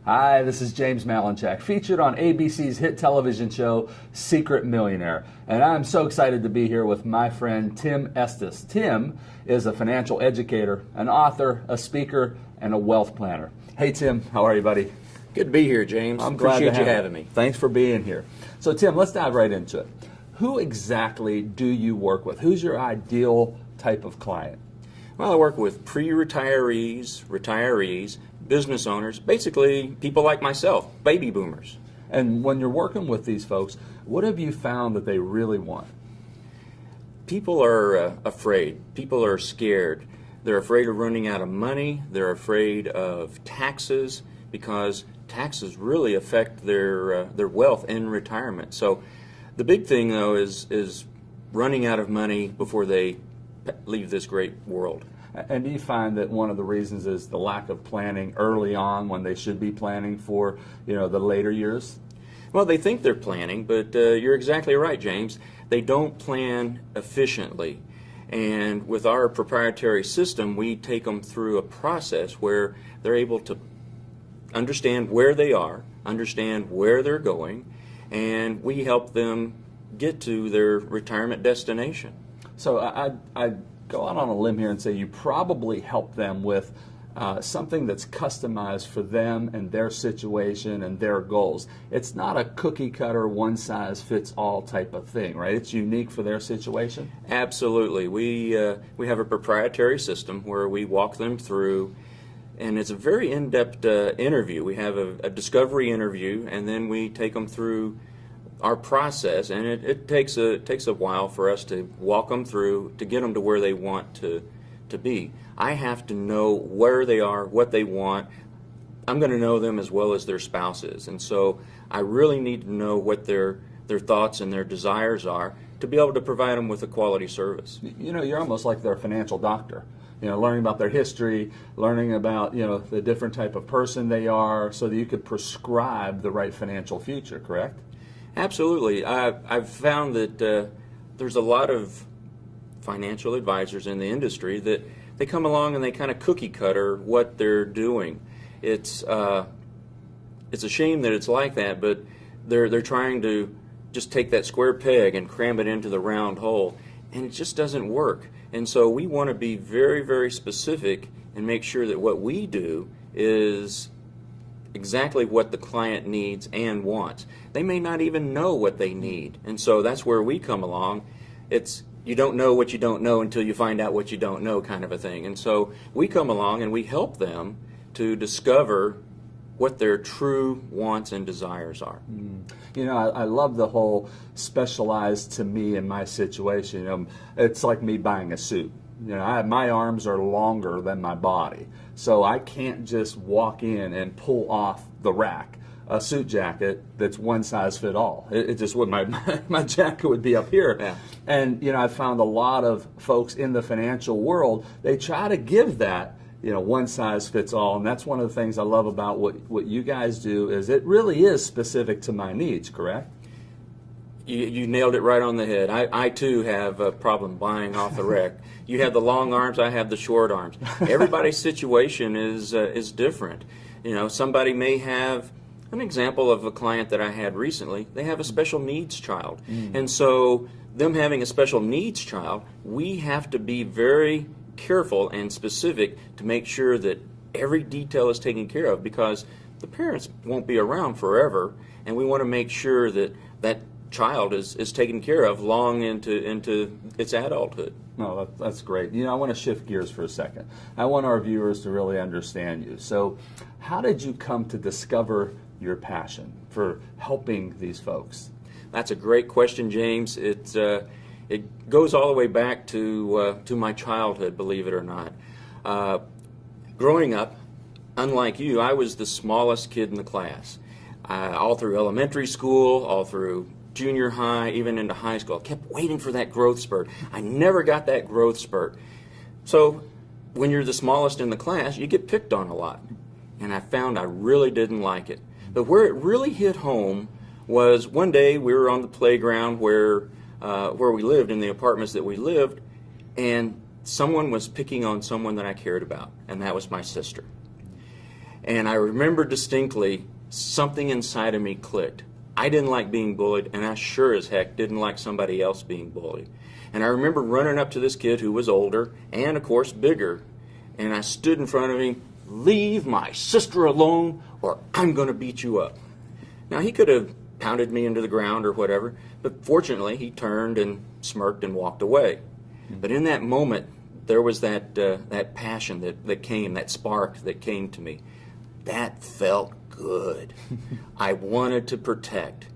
Hi, this is James Malinchak, featured on ABC's hit television show, Secret Millionaire. And I'm so excited to be here with my friend Tim Estes. Tim is a financial educator, an author, a speaker, and a wealth planner. Hey Tim, how are you, buddy? Good to be here, James. I'm glad Appreciate to you have having me. Thanks for being here. So Tim, let's dive right into it. Who exactly do you work with? Who's your ideal type of client? Well, I work with pre-retirees, retirees, business owners, basically people like myself, baby boomers. And when you're working with these folks, what have you found that they really want? People are afraid. People are scared. They're afraid of running out of money. They're afraid of taxes because taxes really affect their wealth in retirement. So the big thing, though, is running out of money before they leave this great world. And do you find that one of the reasons is the lack of planning early on when they should be planning for, the later years? Well, they think they're planning, but you're exactly right, James. They don't plan efficiently. And with our proprietary system, we take them through a process where they're able to understand where they are, understand where they're going, and we help them get to their retirement destination. So I'd go out on a limb here and say you probably help them with something that's customized for them and their situation and their goals. It's not a cookie cutter, one size fits all type of thing, right? It's unique for their situation. Absolutely. We have a proprietary system where we walk them through, and it's a very in-depth interview. We have a discovery interview, and then we take them through our process, and it takes a while for us to walk them through to get them to where they want to be. I have to know where they are, what they want. I'm going to know them as well as their spouses, and so I really need to know what their thoughts and their desires are to be able to provide them with a quality service. You're almost like their financial doctor. Learning about their history, learning about the different type of person they are, so that you could prescribe the right financial future. Correct? Absolutely. I've found that there's a lot of financial advisors in the industry that they come along and they kind of cookie cutter what they're doing. It's a shame that it's like that, but they're trying to just take that square peg and cram it into the round hole, and it just doesn't work. And so we want to be very, very specific and make sure that what we do is exactly what the client needs and wants. They may not even know what they need, and so that's where we come along. It's you don't know what you don't know until you find out what you don't know kind of a thing. And so we come along and we help them to discover what their true wants and desires are. I love the whole specialized to me in my situation. It's like me buying a suit. My arms are longer than my body, so I can't just walk in and pull off the rack a suit jacket that's one size fit all. It just would my jacket would be up here. Yeah. And I found a lot of folks in the financial world, they try to give that one size fits all, and that's one of the things I love about what you guys do is it really is specific to my needs. Correct? You nailed it right on the head. I too have a problem buying off the rack. You have the long arms, I have the short arms. Everybody's situation is different. Somebody may have an example of a client that I had recently. They have a special needs child, and so them having a special needs child, we have to be very careful and specific to make sure that every detail is taken care of because the parents won't be around forever, and we want to make sure that that child is taken care of long into its adulthood. No, that's great. I want to shift gears for a second. I want our viewers to really understand you. So how did you come to discover your passion for helping these folks? That's a great question, James. It goes all the way back to my childhood, believe it or not. Growing up, unlike you, I was the smallest kid in the class. All through elementary school, all through junior high, even into high school. I kept waiting for that growth spurt. I never got that growth spurt. So when you're the smallest in the class, you get picked on a lot. And I found I really didn't like it. But where it really hit home was one day we were on the playground where we lived, in the apartments that we lived, and someone was picking on someone that I cared about, and that was my sister. And I remember distinctly something inside of me clicked. I didn't like being bullied, and I sure as heck didn't like somebody else being bullied. And I remember running up to this kid who was older and, of course, bigger, and I stood in front of him, "Leave my sister alone or I'm going to beat you up." Now, he could have pounded me into the ground or whatever, but fortunately he turned and smirked and walked away. But in that moment, there was that passion that came, that spark that came to me. That felt good. I wanted to protect.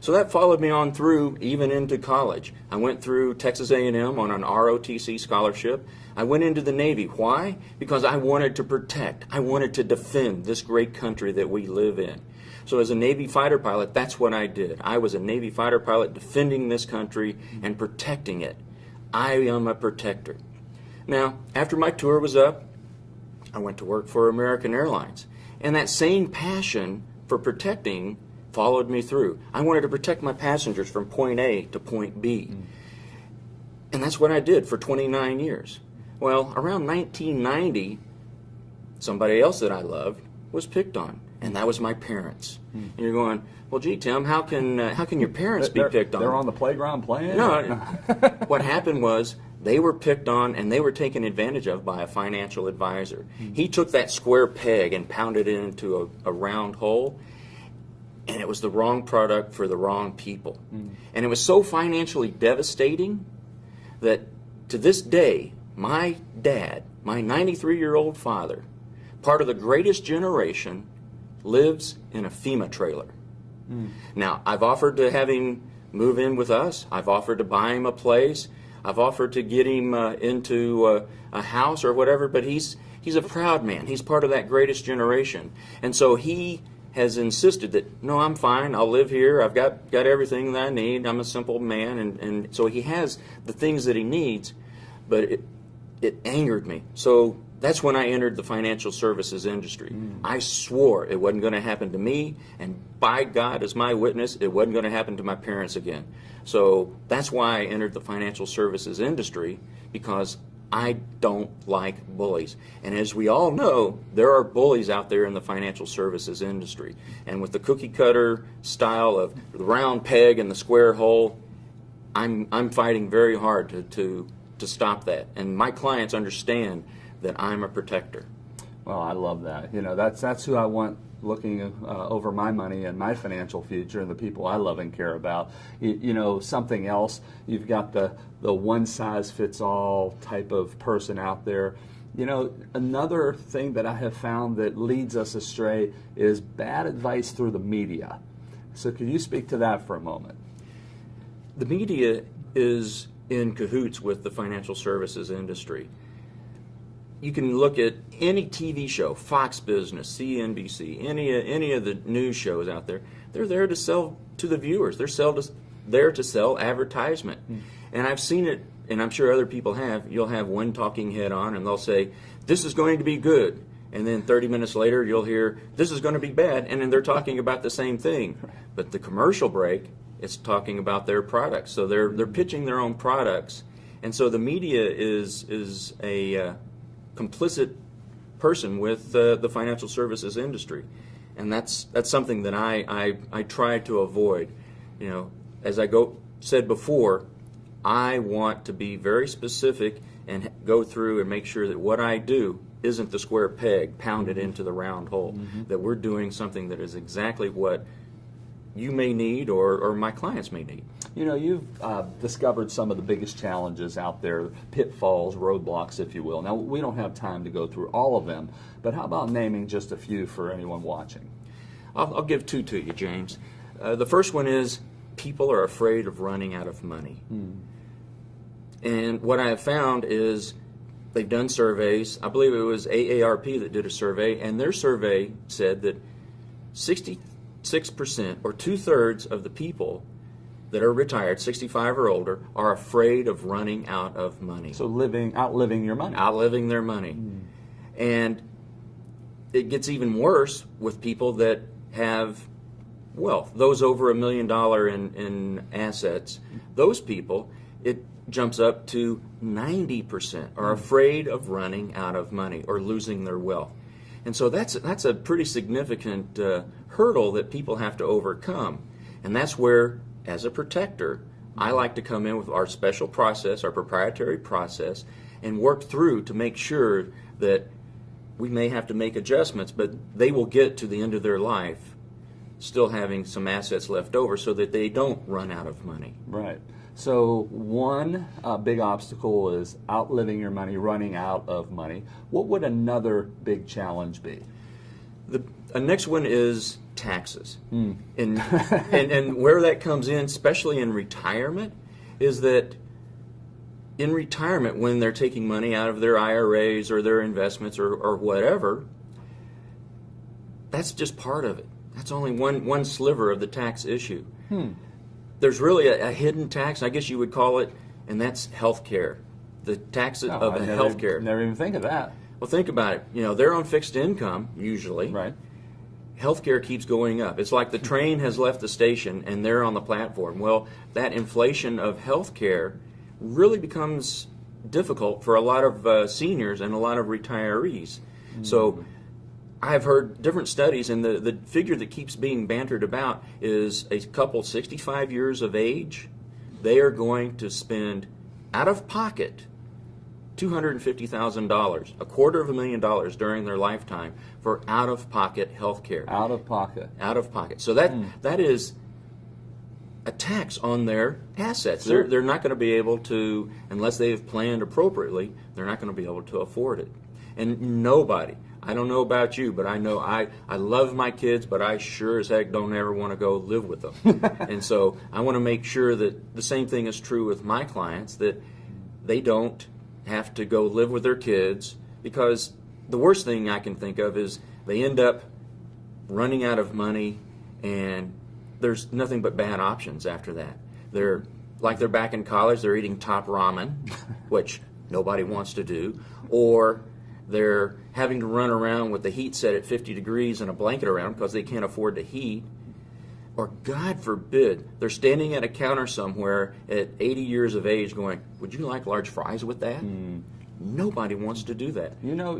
So that followed me on through even into college. I went through Texas A&M on an ROTC scholarship. I went into the Navy. Why? Because I wanted to protect. I wanted to defend this great country that we live in. So as a Navy fighter pilot, that's what I did. I was a Navy fighter pilot defending this country and protecting it. I am a protector. Now, after my tour was up, I went to work for American Airlines. And that same passion for protecting followed me through. I wanted to protect my passengers from point A to point B. And that's what I did for 29 years. Well, around 1990, somebody else that I loved was picked on, and that was my parents. And you're going, well, gee, Tim, how can your parents be picked on? They're on the playground playing? No. What happened was they were picked on and they were taken advantage of by a financial advisor. He took that square peg and pounded it into a round hole, and it was the wrong product for the wrong people. And it was so financially devastating that to this day, my dad, my 93-year-old father, part of the greatest generation, lives in a FEMA trailer. Now, I've offered to have him move in with us. I've offered to buy him a place. I've offered to get him into a house or whatever, but he's a proud man. He's part of that greatest generation. And so he has insisted that, no, I'm fine. I'll live here. I've got everything that I need. I'm a simple man. And so he has the things that he needs, but it angered me. So that's when I entered the financial services industry. I swore it wasn't going to happen to me, and by God as my witness, it wasn't going to happen to my parents again. So that's why I entered the financial services industry, because I don't like bullies. And as we all know, there are bullies out there in the financial services industry. And with the cookie cutter style of the round peg and the square hole, I'm fighting very hard to stop that. And my clients understand that I'm a protector. Well, I love that. You know, that's who I want looking over my money and my financial future and the people I love and care about. You know, something else, you've got the one-size-fits-all type of person out there. You know, another thing that I have found that leads us astray is bad advice through the media. So could you speak to that for a moment? The media is in cahoots with the financial services industry. You can look at any TV show, Fox Business, CNBC, any of the news shows out there. They're there to sell to the viewers. They're there to sell advertisement. And I've seen it, and I'm sure other people have. You'll have one talking head on, and they'll say, this is going to be good. And then 30 minutes later, you'll hear, this is going to be bad. And then they're talking about the same thing. But the commercial break, it's talking about their products. So they're pitching their own products. And so the media is a complicit person with the financial services industry, and that's something that I try to avoid. You know, as I said before, I want to be very specific and go through and make sure that what I do isn't the square peg pounded into the round hole. That we're doing something that is exactly what you may need or my clients may need. You know, you've discovered some of the biggest challenges out there, pitfalls, roadblocks, if you will. Now, we don't have time to go through all of them, but how about naming just a few for anyone watching? I'll give two to you, James. The first one is people are afraid of running out of money. And what I have found is they've done surveys. I believe it was AARP that did a survey, and their survey said that 66% or 2/3 of the people that are retired, 65 or older, are afraid of running out of money. So outliving your money. Outliving their money. And it gets even worse with people that have wealth, those over $1 million in assets. Those people, it jumps up to 90% are afraid of running out of money or losing their wealth. And so that's a pretty significant hurdle that people have to overcome. And that's where, as a protector, I like to come in with our special process, our proprietary process, and work through to make sure that we may have to make adjustments, but they will get to the end of their life still having some assets left over so that they don't run out of money. Right. So one big obstacle is outliving your money, running out of money. What would another big challenge be? The next one is taxes. And where that comes in, especially in retirement, is that in retirement, when they're taking money out of their IRAs or their investments or whatever, that's just part of it. That's only one sliver of the tax issue. There's really a hidden tax, I guess you would call it, and that's health care. The tax of health care. Never even think of that. Well, think about it. You know, they're on fixed income, usually. Right. Healthcare keeps going up. It's like the train has left the station and they're on the platform. Well, that inflation of healthcare really becomes difficult for a lot of seniors and a lot of retirees. So I've heard different studies, and the figure that keeps being bantered about is a couple 65 years of age, they are going to spend out of pocket $250,000, $250,000 during their lifetime for out-of-pocket health care. Out of pocket. Out of pocket. So that is a tax on their assets. Sure. They're not going to be able to, unless they've planned appropriately, they're not going to be able to afford it. And nobody, I don't know about you, but I know I love my kids, but I sure as heck don't ever want to go live with them. And so I want to make sure that the same thing is true with my clients, that they don't have to go live with their kids, because the worst thing I can think of is they end up running out of money and there's nothing but bad options after that. They're back in college, they're eating top ramen, which nobody wants to do, or they're having to run around with the heat set at 50 degrees and a blanket around because they can't afford the heat. Or God forbid, they're standing at a counter somewhere at 80 years of age going, would you like large fries with that? Nobody wants to do that. You know,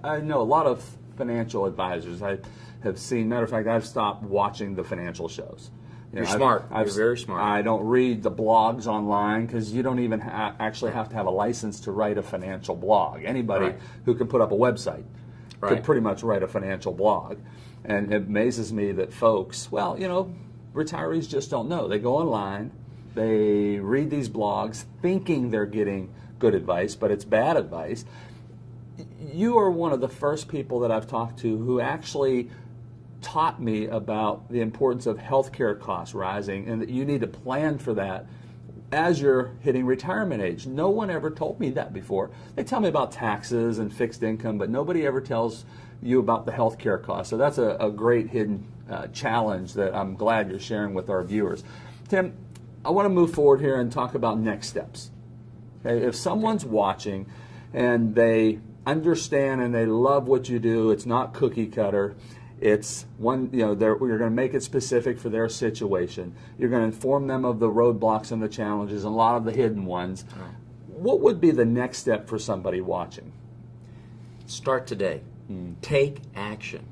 I know a lot of financial advisors. I have seen, matter of fact, I've stopped watching the financial shows. You're smart. You're very smart. I don't read the blogs online because you don't even actually have to have a license to write a financial blog. Anybody who can put up a website could pretty much write a financial blog. And it amazes me that folks, well, you know, retirees just don't know. They go online, they read these blogs thinking they're getting good advice, but it's bad advice. You are one of the first people that I've talked to who actually taught me about the importance of healthcare costs rising and that you need to plan for that as you're hitting retirement age. No one ever told me that before. They tell me about taxes and fixed income, but nobody ever tells you about the healthcare costs. So that's a great hidden challenge that I'm glad you're sharing with our viewers. Tim, I want to move forward here and talk about next steps. Okay? If someone's watching and they understand and they love what you do, it's not cookie cutter. It's one, you know, you're going to make it specific for their situation. You're going to inform them of the roadblocks and the challenges and a lot of the hidden ones. What would be the next step for somebody watching? Start today. Take action.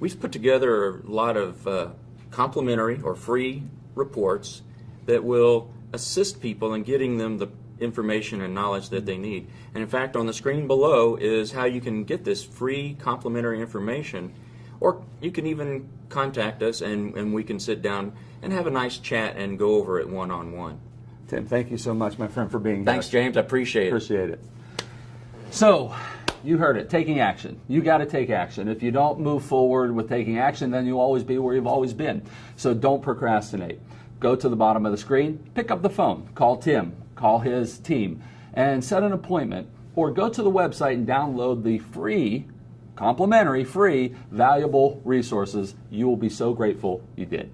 We've put together a lot of complimentary or free reports that will assist people in getting them the information and knowledge that they need. And in fact, on the screen below is how you can get this free complimentary information. Or you can even contact us and we can sit down and have a nice chat and go over it one-on-one. Tim, thank you so much, my friend, for being here. Thanks, James. I appreciate it. Appreciate it. So, you heard it, taking action. You got to take action. If you don't move forward with taking action, then you'll always be where you've always been. So don't procrastinate. Go to the bottom of the screen, pick up the phone, call Tim, call his team, and set an appointment. Or go to the website and download the free, complimentary, free, valuable resources. You will be so grateful you did.